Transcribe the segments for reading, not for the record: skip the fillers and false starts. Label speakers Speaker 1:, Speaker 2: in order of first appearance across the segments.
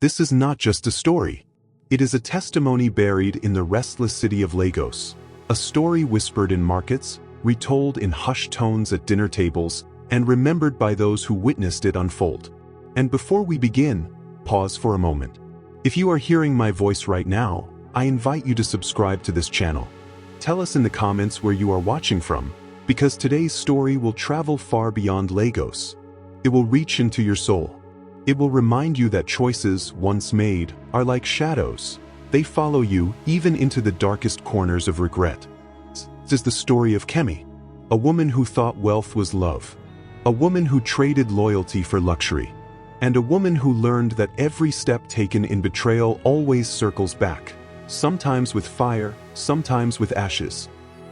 Speaker 1: This is not just a story. It is a testimony buried in the restless city of Lagos. A story whispered in markets, retold in hushed tones at dinner tables, and remembered by those who witnessed it unfold. And before we begin, pause for a moment. If you are hearing my voice right now, I invite you to subscribe to this channel. Tell us in the comments where you are watching from, because today's story will travel far beyond Lagos. It will reach into your soul. It will remind you that choices, once made, are like shadows. They follow you even into the darkest corners of regret. This is the story of Kemi, a woman who thought wealth was love, a woman who traded loyalty for luxury, and a woman who learned that every step taken in betrayal always circles back, sometimes with fire, sometimes with ashes.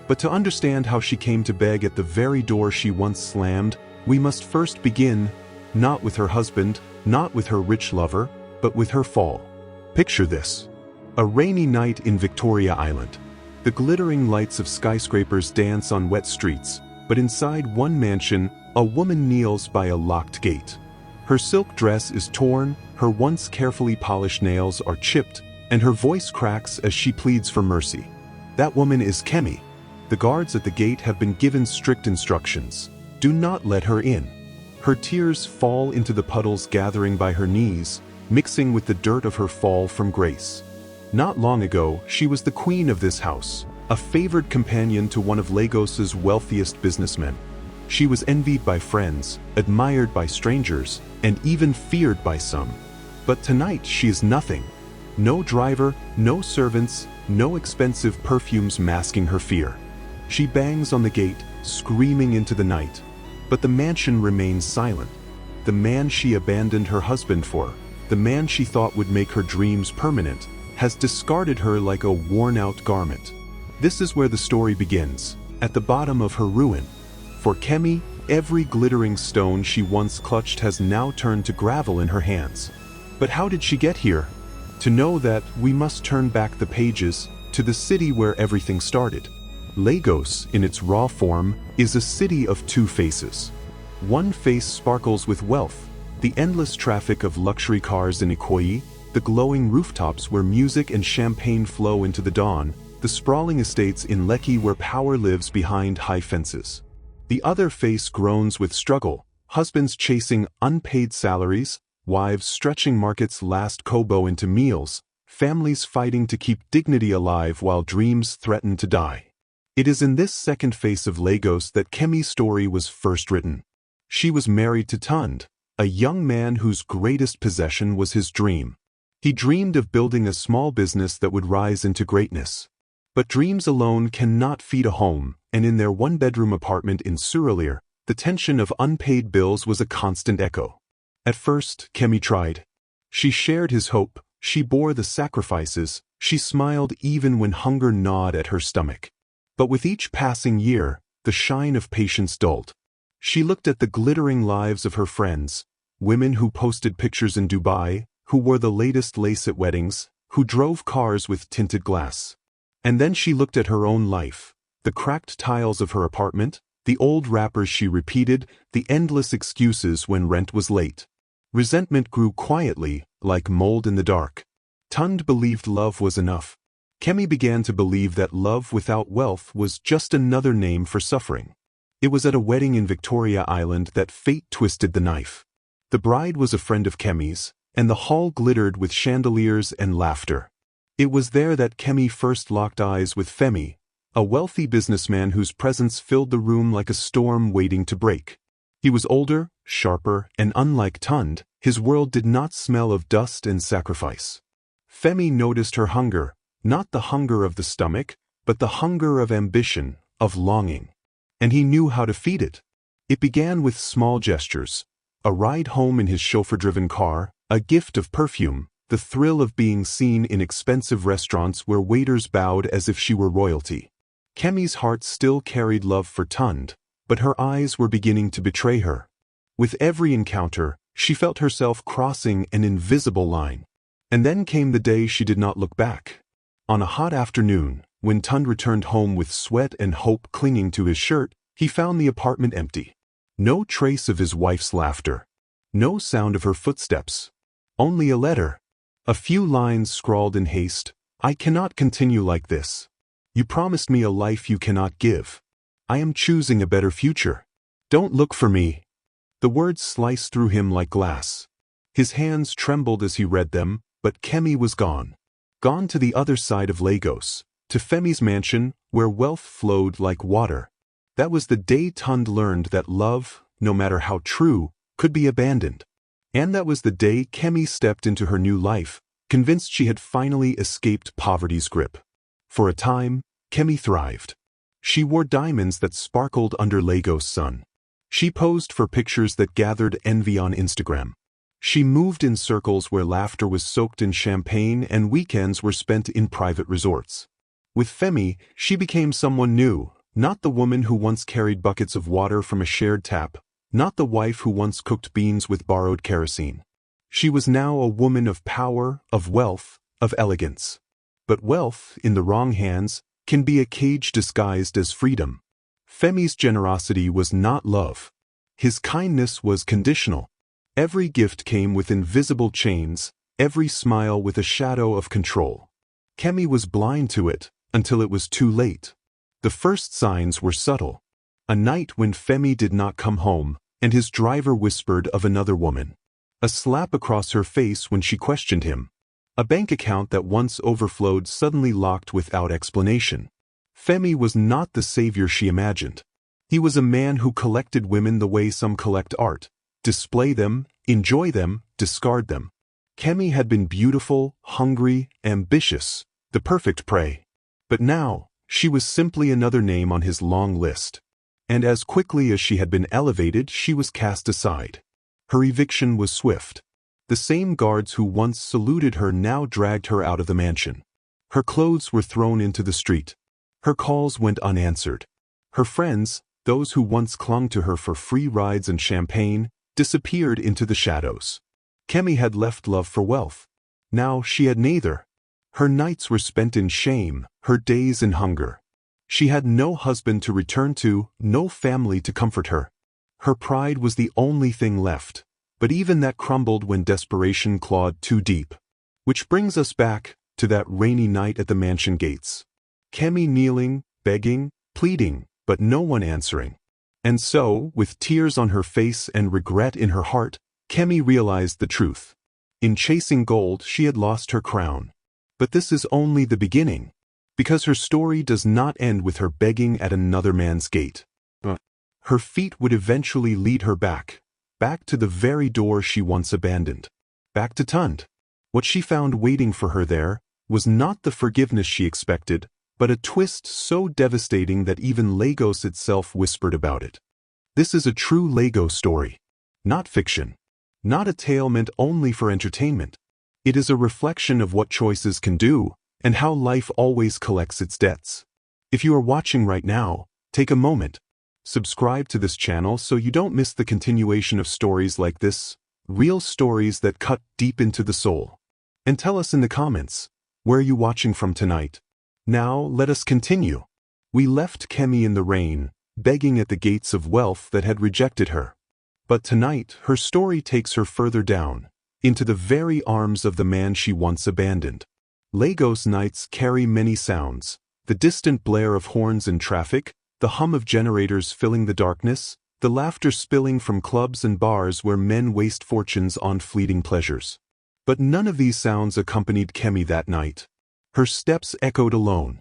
Speaker 1: But to understand how she came to beg at the very door she once slammed, we must first begin, not with her husband, not with her rich lover, but with her fall. Picture this. A rainy night in Victoria Island. The glittering lights of skyscrapers dance on wet streets, but inside one mansion, a woman kneels by a locked gate. Her silk dress is torn, her once carefully polished nails are chipped, and her voice cracks as she pleads for mercy. That woman is Kemi. The guards at the gate have been given strict instructions. Do not let her in. Her tears fall into the puddles gathering by her knees, mixing with the dirt of her fall from grace. Not long ago, she was the queen of this house, a favored companion to one of Lagos's wealthiest businessmen. She was envied by friends, admired by strangers, and even feared by some. But tonight she is nothing. No driver, no servants, no expensive perfumes masking her fear. She bangs on the gate, screaming into the night. But the mansion remains silent. The man she abandoned her husband for, the man she thought would make her dreams permanent, has discarded her like a worn-out garment. This is where the story begins, at the bottom of her ruin. For Kemi, every glittering stone she once clutched has now turned to gravel in her hands. But how did she get here? To know that, we must turn back the pages, to the city where everything started. Lagos, in its raw form, is a city of two faces. One face sparkles with wealth, the endless traffic of luxury cars in Ikoyi, the glowing rooftops where music and champagne flow into the dawn, the sprawling estates in Lekki where power lives behind high fences. The other face groans with struggle, husbands chasing unpaid salaries, wives stretching market's last kobo into meals, families fighting to keep dignity alive while dreams threaten to die. It is in this second face of Lagos that Kemi's story was first written. She was married to Tund, a young man whose greatest possession was his dream. He dreamed of building a small business that would rise into greatness. But dreams alone cannot feed a home, and in their one-bedroom apartment in Surulere, the tension of unpaid bills was a constant echo. At first, Kemi tried. She shared his hope, she bore the sacrifices, she smiled even when hunger gnawed at her stomach. But with each passing year, the shine of patience dulled. She looked at the glittering lives of her friends, women who posted pictures in Dubai, who wore the latest lace at weddings, who drove cars with tinted glass. And then she looked at her own life, the cracked tiles of her apartment, the old wrappers she repeated, the endless excuses when rent was late. Resentment grew quietly, like mold in the dark. Tund believed love was enough. Kemi began to believe that love without wealth was just another name for suffering. It was at a wedding in Victoria Island that fate twisted the knife. The bride was a friend of Kemi's, and the hall glittered with chandeliers and laughter. It was there that Kemi first locked eyes with Femi, a wealthy businessman whose presence filled the room like a storm waiting to break. He was older, sharper, and unlike Tund, his world did not smell of dust and sacrifice. Femi noticed her hunger, not the hunger of the stomach, but the hunger of ambition, of longing. And he knew how to feed it. It began with small gestures, a ride home in his chauffeur-driven car, a gift of perfume, the thrill of being seen in expensive restaurants where waiters bowed as if she were royalty. Kemi's heart still carried love for Tund, but her eyes were beginning to betray her. With every encounter, she felt herself crossing an invisible line. And then came the day she did not look back. On a hot afternoon, when Tund returned home with sweat and hope clinging to his shirt, he found the apartment empty. No trace of his wife's laughter. No sound of her footsteps. Only a letter. A few lines scrawled in haste. I cannot continue like this. You promised me a life you cannot give. I am choosing a better future. Don't look for me. The words sliced through him like glass. His hands trembled as he read them, but Kemi was gone. Gone to the other side of Lagos, to Femi's mansion, where wealth flowed like water. That was the day Tund learned that love, no matter how true, could be abandoned. And that was the day Kemi stepped into her new life, convinced she had finally escaped poverty's grip. For a time, Kemi thrived. She wore diamonds that sparkled under Lagos' sun. She posed for pictures that gathered envy on Instagram. She moved in circles where laughter was soaked in champagne and weekends were spent in private resorts. With Femi, she became someone new, not the woman who once carried buckets of water from a shared tap, not the wife who once cooked beans with borrowed kerosene. She was now a woman of power, of wealth, of elegance. But wealth, in the wrong hands, can be a cage disguised as freedom. Femi's generosity was not love. His kindness was conditional. Every gift came with invisible chains, every smile with a shadow of control. Kemi was blind to it, until it was too late. The first signs were subtle. A night when Femi did not come home, and his driver whispered of another woman. A slap across her face when she questioned him. A bank account that once overflowed suddenly locked without explanation. Femi was not the savior she imagined. He was a man who collected women the way some collect art. Display them, enjoy them, discard them. Kemi had been beautiful, hungry, ambitious, the perfect prey. But now, she was simply another name on his long list. And as quickly as she had been elevated, she was cast aside. Her eviction was swift. The same guards who once saluted her now dragged her out of the mansion. Her clothes were thrown into the street. Her calls went unanswered. Her friends, those who once clung to her for free rides and champagne, disappeared into the shadows. Kemi had left love for wealth. Now she had neither. Her nights were spent in shame, her days in hunger. She had no husband to return to, no family to comfort her. Her pride was the only thing left, but even that crumbled when desperation clawed too deep. Which brings us back to that rainy night at the mansion gates. Kemi kneeling, begging, pleading, but no one answering. And so, with tears on her face and regret in her heart, Kemi realized the truth. In chasing gold, she had lost her crown. But this is only the beginning, because her story does not end with her begging at another man's gate. Her feet would eventually lead her back to the very door she once abandoned. Back to Tund. What she found waiting for her there was not the forgiveness she expected, but a twist so devastating that even Lagos itself whispered about it. This is a true Lagos story. Not fiction. Not a tale meant only for entertainment. It is a reflection of what choices can do, and how life always collects its debts. If you are watching right now, take a moment. Subscribe to this channel so you don't miss the continuation of stories like this, real stories that cut deep into the soul. And tell us in the comments, where are you watching from tonight? Now, let us continue. We left Kemi in the rain, begging at the gates of wealth that had rejected her. But tonight, her story takes her further down, into the very arms of the man she once abandoned. Lagos nights carry many sounds: the distant blare of horns in traffic, the hum of generators filling the darkness, the laughter spilling from clubs and bars where men waste fortunes on fleeting pleasures. But none of these sounds accompanied Kemi that night. Her steps echoed alone.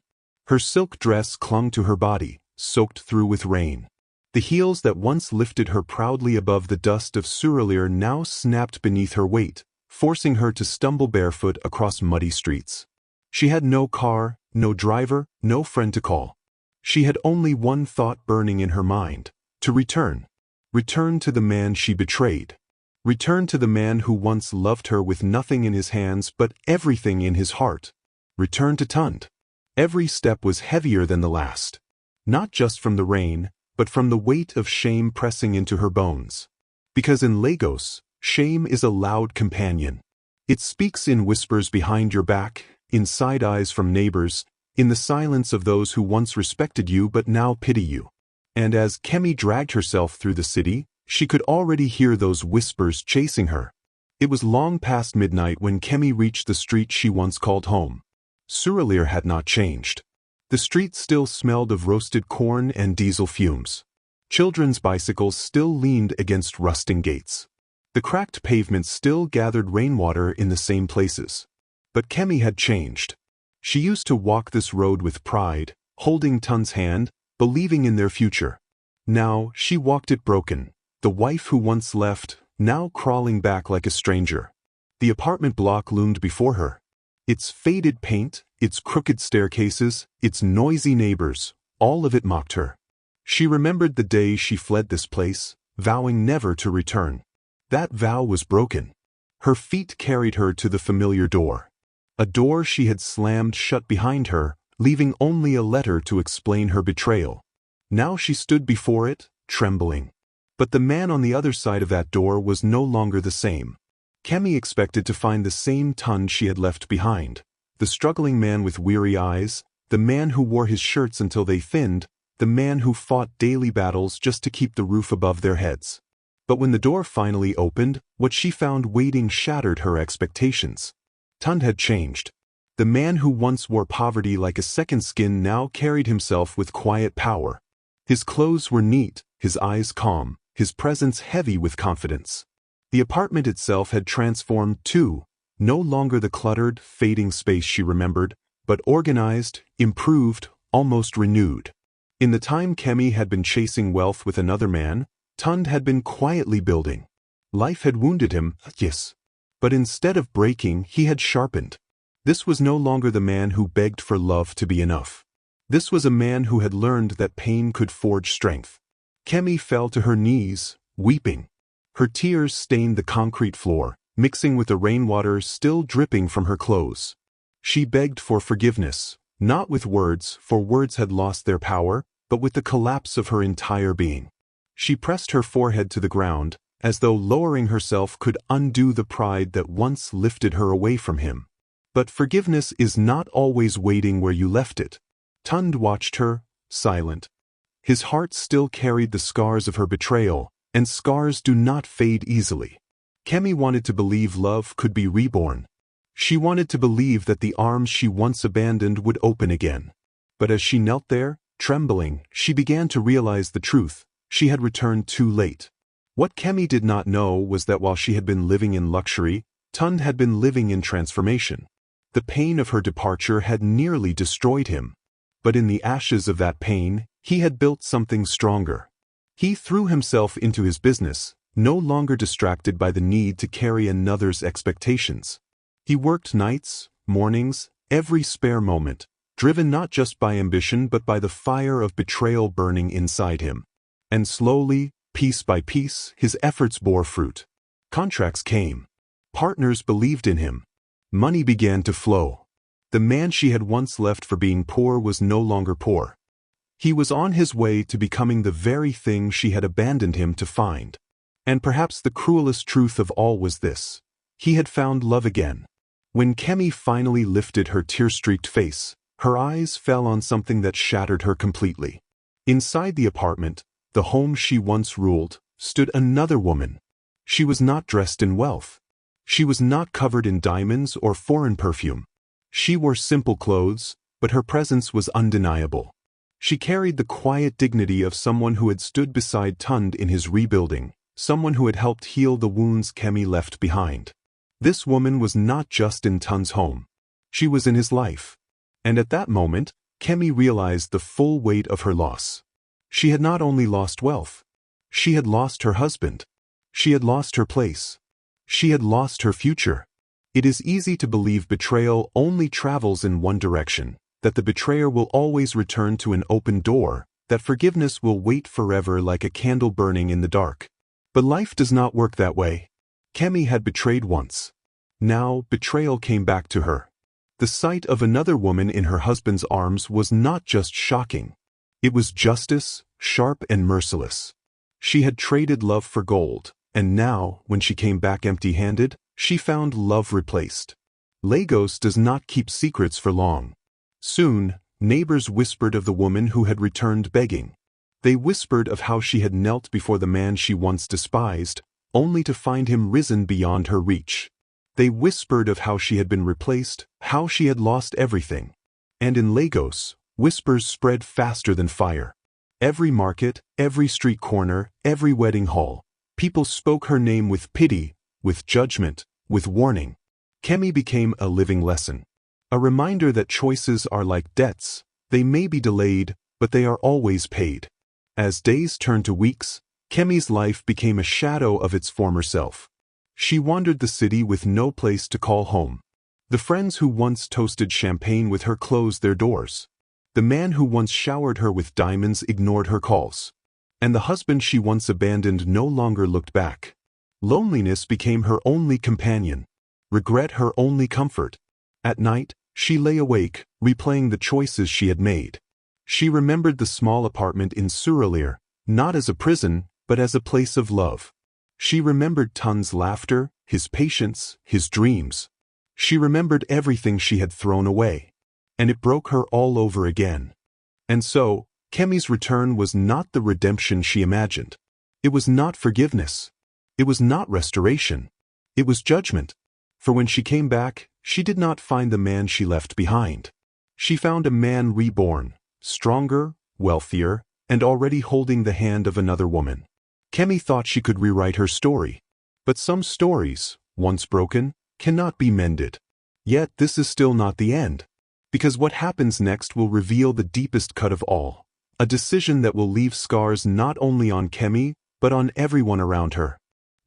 Speaker 1: Her silk dress clung to her body, soaked through with rain. The heels that once lifted her proudly above the dust of Surulere now snapped beneath her weight, forcing her to stumble barefoot across muddy streets. She had no car, no driver, no friend to call. She had only one thought burning in her mind: to return. Return to the man she betrayed. Return to the man who once loved her with nothing in his hands but everything in his heart. Return to Tund. Every step was heavier than the last. Not just from the rain, but from the weight of shame pressing into her bones. Because in Lagos, shame is a loud companion. It speaks in whispers behind your back, in side eyes from neighbors, in the silence of those who once respected you but now pity you. And as Kemi dragged herself through the city, she could already hear those whispers chasing her. It was long past midnight when Kemi reached the street she once called home. Surulere had not changed. The street still smelled of roasted corn and diesel fumes. Children's bicycles still leaned against rusting gates. The cracked pavement still gathered rainwater in the same places. But Kemi had changed. She used to walk this road with pride, holding Tun's hand, believing in their future. Now she walked it broken, the wife who once left, now crawling back like a stranger. The apartment block loomed before her. Its faded paint, its crooked staircases, its noisy neighbors, all of it mocked her. She remembered the day she fled this place, vowing never to return. That vow was broken. Her feet carried her to the familiar door. A door she had slammed shut behind her, leaving only a letter to explain her betrayal. Now she stood before it, trembling. But the man on the other side of that door was no longer the same. Kemi expected to find the same Tun she had left behind. The struggling man with weary eyes, the man who wore his shirts until they thinned, the man who fought daily battles just to keep the roof above their heads. But when the door finally opened, what she found waiting shattered her expectations. Tun had changed. The man who once wore poverty like a second skin now carried himself with quiet power. His clothes were neat, his eyes calm, his presence heavy with confidence. The apartment itself had transformed too, no longer the cluttered, fading space she remembered, but organized, improved, almost renewed. In the time Kemi had been chasing wealth with another man, Tund had been quietly building. Life had wounded him, yes. But instead of breaking, he had sharpened. This was no longer the man who begged for love to be enough. This was a man who had learned that pain could forge strength. Kemi fell to her knees, weeping. Her tears stained the concrete floor, mixing with the rainwater still dripping from her clothes. She begged for forgiveness, not with words, for words had lost their power, but with the collapse of her entire being. She pressed her forehead to the ground, as though lowering herself could undo the pride that once lifted her away from him. But forgiveness is not always waiting where you left it. Tund watched her, silent. His heart still carried the scars of her betrayal, and scars do not fade easily. Kemi wanted to believe love could be reborn. She wanted to believe that the arms she once abandoned would open again. But as she knelt there, trembling, she began to realize the truth. She had returned too late. What Kemi did not know was that while she had been living in luxury, Tund had been living in transformation. The pain of her departure had nearly destroyed him. But in the ashes of that pain, he had built something stronger. He threw himself into his business, no longer distracted by the need to carry another's expectations. He worked nights, mornings, every spare moment, driven not just by ambition but by the fire of betrayal burning inside him. And slowly, piece by piece, his efforts bore fruit. Contracts came. Partners believed in him. Money began to flow. The man she had once left for being poor was no longer poor. He was on his way to becoming the very thing she had abandoned him to find. And perhaps the cruelest truth of all was this: he had found love again. When Kemi finally lifted her tear-streaked face, her eyes fell on something that shattered her completely. Inside the apartment, the home she once ruled, stood another woman. She was not dressed in wealth. She was not covered in diamonds or foreign perfume. She wore simple clothes, but her presence was undeniable. She carried the quiet dignity of someone who had stood beside Tund in his rebuilding, someone who had helped heal the wounds Kemi left behind. This woman was not just in Tund's home. She was in his life. And at that moment, Kemi realized the full weight of her loss. She had not only lost wealth. She had lost her husband. She had lost her place. She had lost her future. It is easy to believe betrayal only travels in one direction, that the betrayer will always return to an open door, that forgiveness will wait forever like a candle burning in the dark. But life does not work that way. Kemi had betrayed once. Now betrayal came back to her. The sight of another woman in her husband's arms was not just shocking. It was justice, sharp and merciless. She had traded love for gold, and now, when she came back empty-handed, she found love replaced. Lagos does not keep secrets for long. Soon, neighbors whispered of the woman who had returned begging. They whispered of how she had knelt before the man she once despised, only to find him risen beyond her reach. They whispered of how she had been replaced, how she had lost everything. And in Lagos, whispers spread faster than fire. Every market, every street corner, every wedding hall, people spoke her name with pity, with judgment, with warning. Kemi became a living lesson. A reminder that choices are like debts. They may be delayed, but they are always paid. As days turned to weeks, Kemi's life became a shadow of its former self. She wandered the city with no place to call home. The friends who once toasted champagne with her closed their doors. The man who once showered her with diamonds ignored her calls. And the husband she once abandoned no longer looked back. Loneliness became her only companion. Regret her only comfort. At night, she lay awake, replaying the choices she had made. She remembered the small apartment in Surulere, not as a prison, but as a place of love. She remembered Tun's laughter, his patience, his dreams. She remembered everything she had thrown away. And it broke her all over again. And so, Kemi's return was not the redemption she imagined. It was not forgiveness. It was not restoration. It was judgment. For when she came back, she did not find the man she left behind. She found a man reborn, stronger, wealthier, and already holding the hand of another woman. Kemi thought she could rewrite her story. But some stories, once broken, cannot be mended. Yet this is still not the end. Because what happens next will reveal the deepest cut of all. A decision that will leave scars not only on Kemi, but on everyone around her.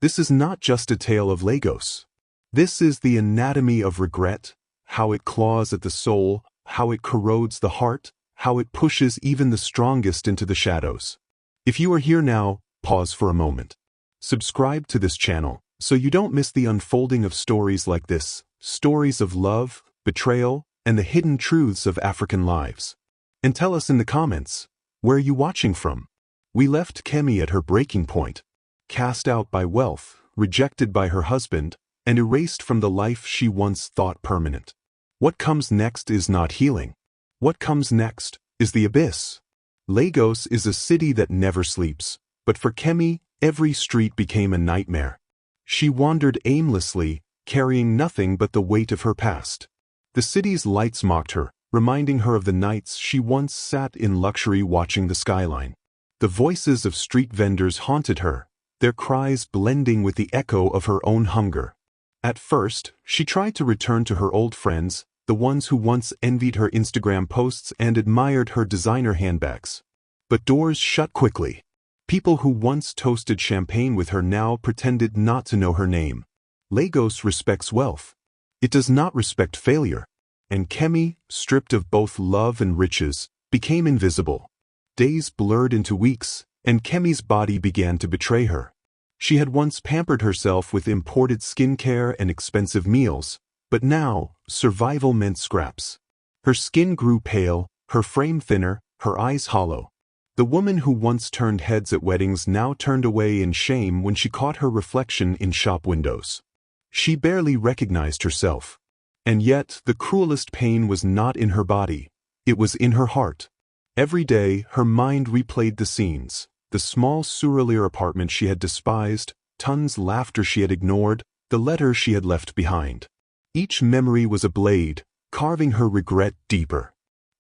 Speaker 1: This is not just a tale of Lagos. This is the anatomy of regret, how it claws at the soul, how it corrodes the heart, how it pushes even the strongest into the shadows. If you are here now, pause for a moment. Subscribe to this channel, so you don't miss the unfolding of stories like this, stories of love, betrayal, and the hidden truths of African lives. And tell us in the comments, where are you watching from? We left Kemi at her breaking point, cast out by wealth, rejected by her husband, and erased from the life she once thought permanent. What comes next is not healing. What comes next is the abyss. Lagos is a city that never sleeps, but for Kemi, every street became a nightmare. She wandered aimlessly, carrying nothing but the weight of her past. The city's lights mocked her, reminding her of the nights she once sat in luxury watching the skyline. The voices of street vendors haunted her, their cries blending with the echo of her own hunger. At first, she tried to return to her old friends, the ones who once envied her Instagram posts and admired her designer handbags. But doors shut quickly. People who once toasted champagne with her now pretended not to know her name. Lagos respects wealth. It does not respect failure. And Kemi, stripped of both love and riches, became invisible. Days blurred into weeks, and Kemi's body began to betray her. She had once pampered herself with imported skincare and expensive meals, but now, survival meant scraps. Her skin grew pale, her frame thinner, her eyes hollow. The woman who once turned heads at weddings now turned away in shame when she caught her reflection in shop windows. She barely recognized herself. And yet, the cruelest pain was not in her body. It was in her heart. Every day, her mind replayed the scenes. The small Surulere apartment she had despised, Tun's laughter she had ignored, the letter she had left behind. Each memory was a blade, carving her regret deeper.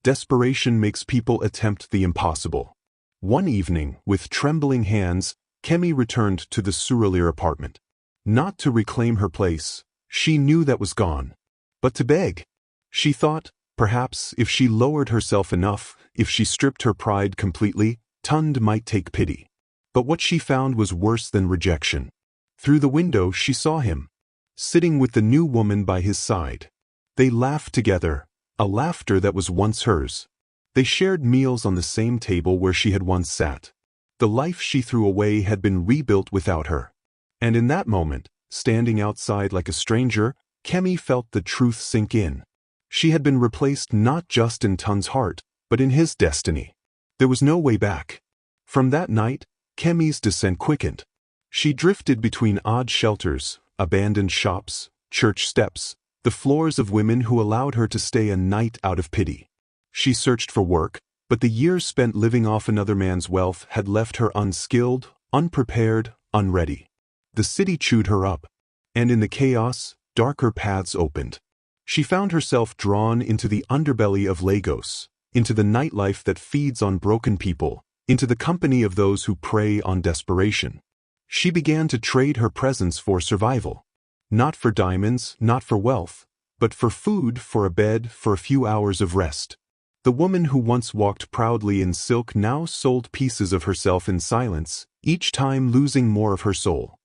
Speaker 1: Desperation makes people attempt the impossible. One evening, with trembling hands, Kemi returned to the Surulere apartment. Not to reclaim her place, she knew that was gone. But to beg. She thought, perhaps, if she lowered herself enough, if she stripped her pride completely, Tund might take pity. But what she found was worse than rejection. Through the window she saw him, sitting with the new woman by his side. They laughed together, a laughter that was once hers. They shared meals on the same table where she had once sat. The life she threw away had been rebuilt without her. And in that moment, standing outside like a stranger, Kemi felt the truth sink in. She had been replaced not just in Tun's heart, but in his destiny. There was no way back. From that night, Kemi's descent quickened. She drifted between odd shelters, abandoned shops, church steps, the floors of women who allowed her to stay a night out of pity. She searched for work, but the years spent living off another man's wealth had left her unskilled, unprepared, unready. The city chewed her up. And in the chaos, darker paths opened. She found herself drawn into the underbelly of Lagos, into the nightlife that feeds on broken people, into the company of those who prey on desperation. She began to trade her presence for survival. Not for diamonds, not for wealth, but for food, for a bed, for a few hours of rest. The woman who once walked proudly in silk now sold pieces of herself in silence, each time losing more of her soul.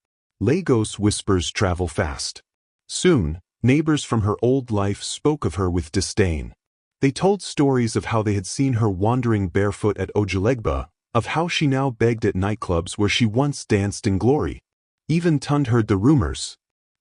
Speaker 1: Lagos whispers travel fast. Soon, neighbors from her old life spoke of her with disdain. They told stories of how they had seen her wandering barefoot at Ojulegba, of how she now begged at nightclubs where she once danced in glory. Even Tund heard the rumors.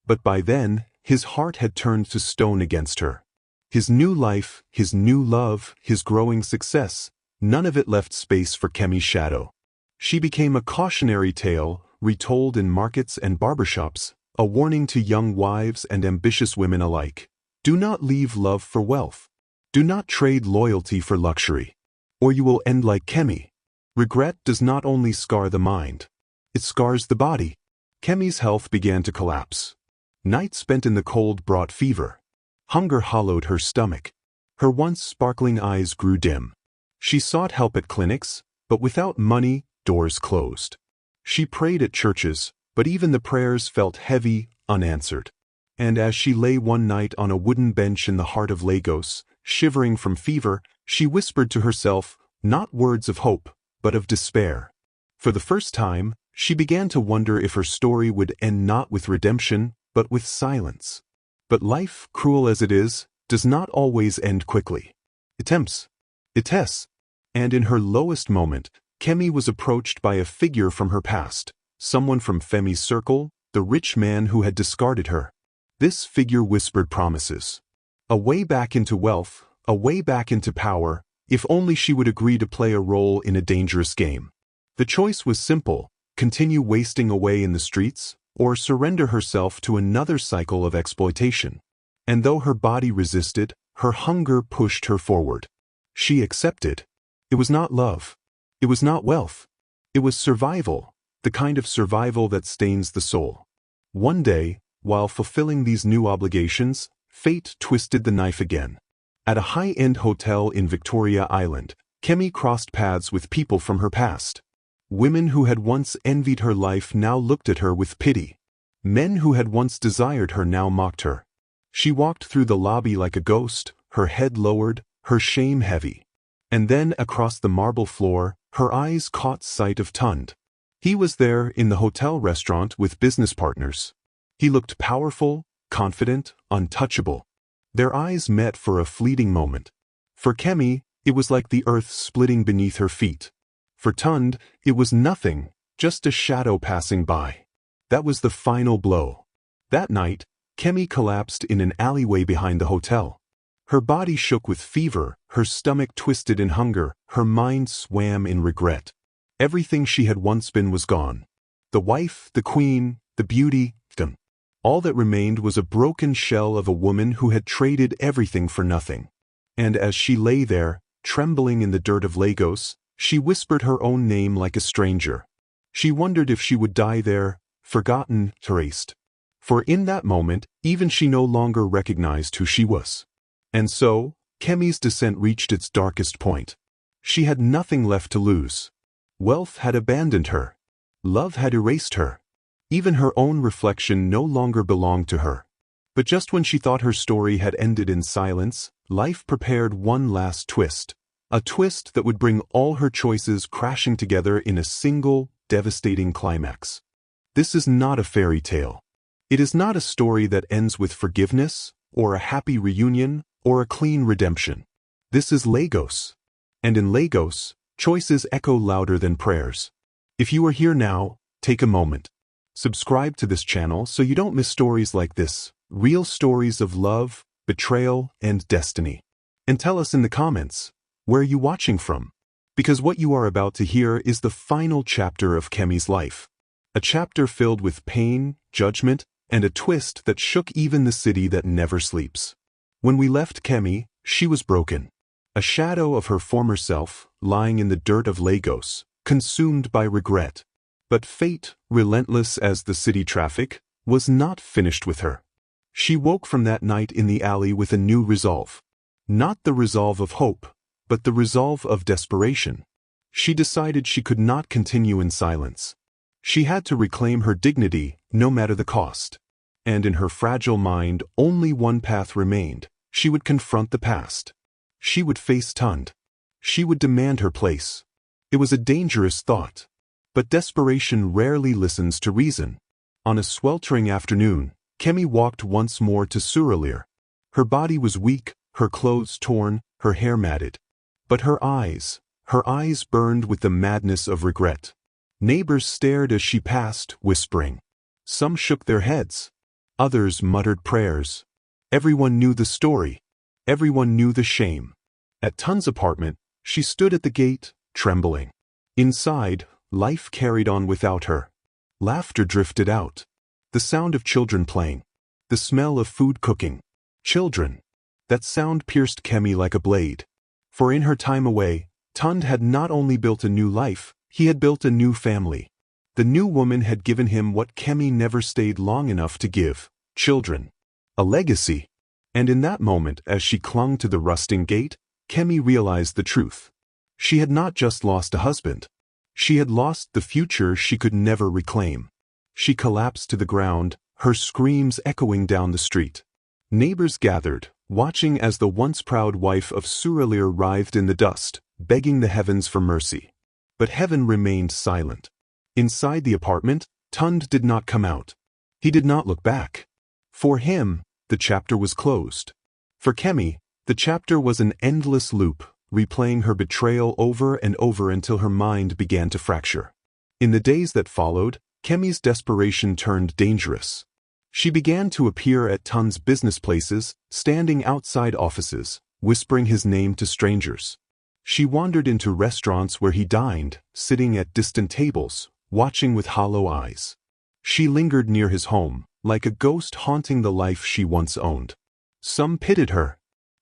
Speaker 1: But by then, his heart had turned to stone against her. His new life, his new love, his growing success, none of it left space for Kemi's shadow. She became a cautionary tale, retold in markets and barbershops, a warning to young wives and ambitious women alike. Do not leave love for wealth. Do not trade loyalty for luxury. Or you will end like Kemi. Regret does not only scar the mind. It scars the body. Kemi's health began to collapse. Nights spent in the cold brought fever. Hunger hollowed her stomach. Her once sparkling eyes grew dim. She sought help at clinics, but without money, doors closed. She prayed at churches, but even the prayers felt heavy, unanswered. And as she lay one night on a wooden bench in the heart of Lagos, shivering from fever, she whispered to herself, not words of hope, but of despair. For the first time, she began to wonder if her story would end not with redemption, but with silence. But life, cruel as it is, does not always end quickly. It tempts. It tests. And in her lowest moment, Kemi was approached by a figure from her past, someone from Femi's circle, the rich man who had discarded her. This figure whispered promises. A way back into wealth, a way back into power, if only she would agree to play a role in a dangerous game. The choice was simple: continue wasting away in the streets, or surrender herself to another cycle of exploitation. And though her body resisted, her hunger pushed her forward. She accepted. It was not love. It was not wealth. It was survival, the kind of survival that stains the soul. One day, while fulfilling these new obligations, fate twisted the knife again. At a high-end hotel in Victoria Island, Kemi crossed paths with people from her past. Women who had once envied her life now looked at her with pity. Men who had once desired her now mocked her. She walked through the lobby like a ghost, her head lowered, her shame heavy. And then across the marble floor, her eyes caught sight of Tund. He was there in the hotel restaurant with business partners. He looked powerful, confident, untouchable. Their eyes met for a fleeting moment. For Kemi, it was like the earth splitting beneath her feet. For Tund, it was nothing, just a shadow passing by. That was the final blow. That night, Kemi collapsed in an alleyway behind the hotel. Her body shook with fever, her stomach twisted in hunger, her mind swam in regret. Everything she had once been was gone. The wife, the queen, the beauty, all that remained was a broken shell of a woman who had traded everything for nothing. And as she lay there, trembling in the dirt of Lagos, she whispered her own name like a stranger. She wondered if she would die there, forgotten, erased. For in that moment, even she no longer recognized who she was. And so, Kemi's descent reached its darkest point. She had nothing left to lose. Wealth had abandoned her. Love had erased her. Even her own reflection no longer belonged to her. But just when she thought her story had ended in silence, life prepared one last twist. A twist that would bring all her choices crashing together in a single, devastating climax. This is not a fairy tale. It is not a story that ends with forgiveness, or a happy reunion, or a clean redemption. This is Lagos. And in Lagos, choices echo louder than prayers. If you are here now, take a moment. Subscribe to this channel so you don't miss stories like this, real stories of love, betrayal, and destiny. And tell us in the comments, where are you watching from? Because what you are about to hear is the final chapter of Kemi's life. A chapter filled with pain, judgment, and a twist that shook even the city that never sleeps. When we left Kemi, she was broken. A shadow of her former self, lying in the dirt of Lagos, consumed by regret. But fate, relentless as the city traffic, was not finished with her. She woke from that night in the alley with a new resolve. Not the resolve of hope, but the resolve of desperation. She decided she could not continue in silence. She had to reclaim her dignity, no matter the cost. And in her fragile mind, only one path remained. She would confront the past. She would face Tund. She would demand her place. It was a dangerous thought. But desperation rarely listens to reason. On a sweltering afternoon, Kemi walked once more to Suralire. Her body was weak, her clothes torn, her hair matted. But her eyes burned with the madness of regret. Neighbors stared as she passed, whispering. Some shook their heads. Others muttered prayers. Everyone knew the story. Everyone knew the shame. At Tund's apartment, she stood at the gate, trembling. Inside, life carried on without her. Laughter drifted out. The sound of children playing. The smell of food cooking. Children. That sound pierced Kemi like a blade. For in her time away, Tund had not only built a new life, he had built a new family. The new woman had given him what Kemi never stayed long enough to give: children. A legacy. And in that moment, as she clung to the rusting gate, Kemi realized the truth. She had not just lost a husband. She had lost the future she could never reclaim. She collapsed to the ground, her screams echoing down the street. Neighbors gathered, watching as the once proud wife of Suralire writhed in the dust, begging the heavens for mercy. But heaven remained silent. Inside the apartment, Tund did not come out. He did not look back. For him, the chapter was closed. For Kemi, the chapter was an endless loop, replaying her betrayal over and over until her mind began to fracture. In the days that followed, Kemi's desperation turned dangerous. She began to appear at Tund's business places, standing outside offices, whispering his name to strangers. She wandered into restaurants where he dined, sitting at distant tables, watching with hollow eyes. She lingered near his home, like a ghost haunting the life she once owned. Some pitied her.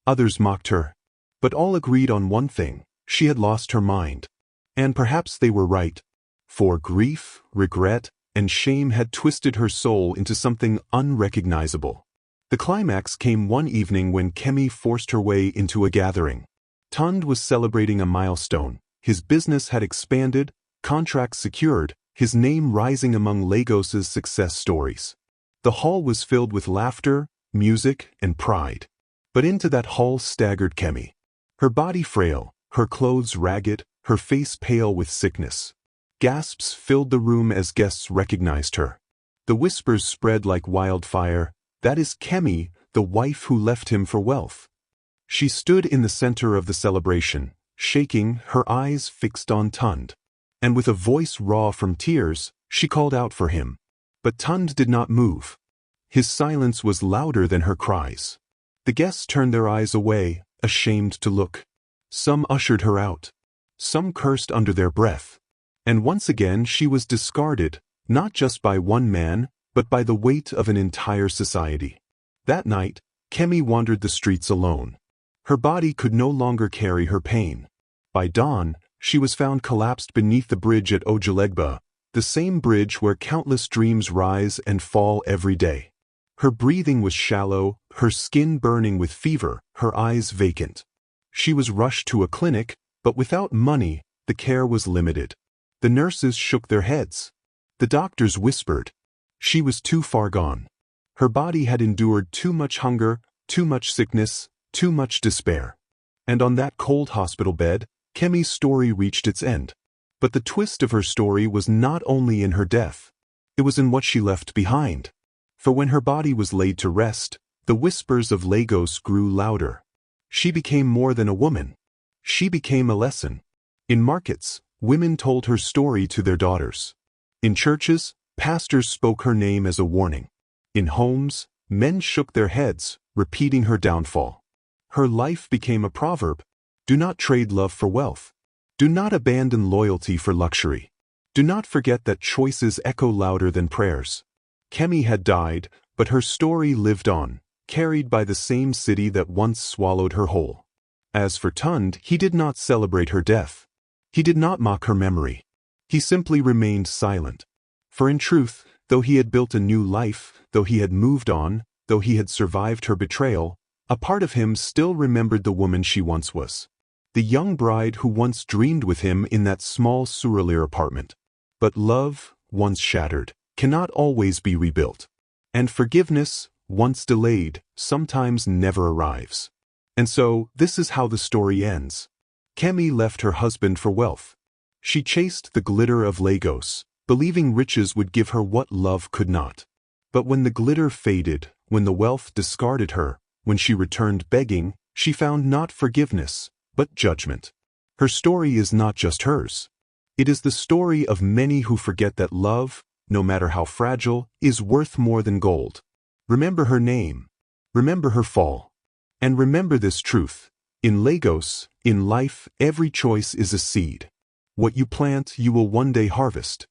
Speaker 1: Others mocked her. But all agreed on one thing: she had lost her mind. And perhaps they were right. For grief, regret, and shame had twisted her soul into something unrecognizable. The climax came one evening when Kemi forced her way into a gathering. Tund was celebrating a milestone. His business had expanded, contracts secured, his name rising among Lagos's success stories. The hall was filled with laughter, music, and pride. But into that hall staggered Kemi. Her body frail, her clothes ragged, her face pale with sickness. Gasps filled the room as guests recognized her. The whispers spread like wildfire. That is Kemi, the wife who left him for wealth. She stood in the center of the celebration, shaking, her eyes fixed on Tund. And with a voice raw from tears, she called out for him. But Tund did not move. His silence was louder than her cries. The guests turned their eyes away, ashamed to look. Some ushered her out. Some cursed under their breath. And once again she was discarded, not just by one man, but by the weight of an entire society. That night, Kemi wandered the streets alone. Her body could no longer carry her pain. By dawn, she was found collapsed beneath the bridge at Ojulegba, the same bridge where countless dreams rise and fall every day. Her breathing was shallow, her skin burning with fever, her eyes vacant. She was rushed to a clinic, but without money, the care was limited. The nurses shook their heads. The doctors whispered. She was too far gone. Her body had endured too much hunger, too much sickness, too much despair. And on that cold hospital bed, Kemi's story reached its end. But the twist of her story was not only in her death. It was in what she left behind. For when her body was laid to rest, the whispers of Lagos grew louder. She became more than a woman. She became a lesson. In markets, women told her story to their daughters. In churches, pastors spoke her name as a warning. In homes, men shook their heads, repeating her downfall. Her life became a proverb. Do not trade love for wealth. Do not abandon loyalty for luxury. Do not forget that choices echo louder than prayers. Kemi had died, but her story lived on, carried by the same city that once swallowed her whole. As for Tund, he did not celebrate her death. He did not mock her memory. He simply remained silent. For in truth, though he had built a new life, though he had moved on, though he had survived her betrayal, a part of him still remembered the woman she once was. The young bride who once dreamed with him in that small Surulere apartment. But love, once shattered, cannot always be rebuilt. And forgiveness, once delayed, sometimes never arrives. And so, this is how the story ends. Kemi left her husband for wealth. She chased the glitter of Lagos, believing riches would give her what love could not. But when the glitter faded, when the wealth discarded her, when she returned begging, she found not forgiveness, but judgment. Her story is not just hers. It is the story of many who forget that love, no matter how fragile, is worth more than gold. Remember her name. Remember her fall. And remember this truth. In Lagos, in life, every choice is a seed. What you plant, you will one day harvest.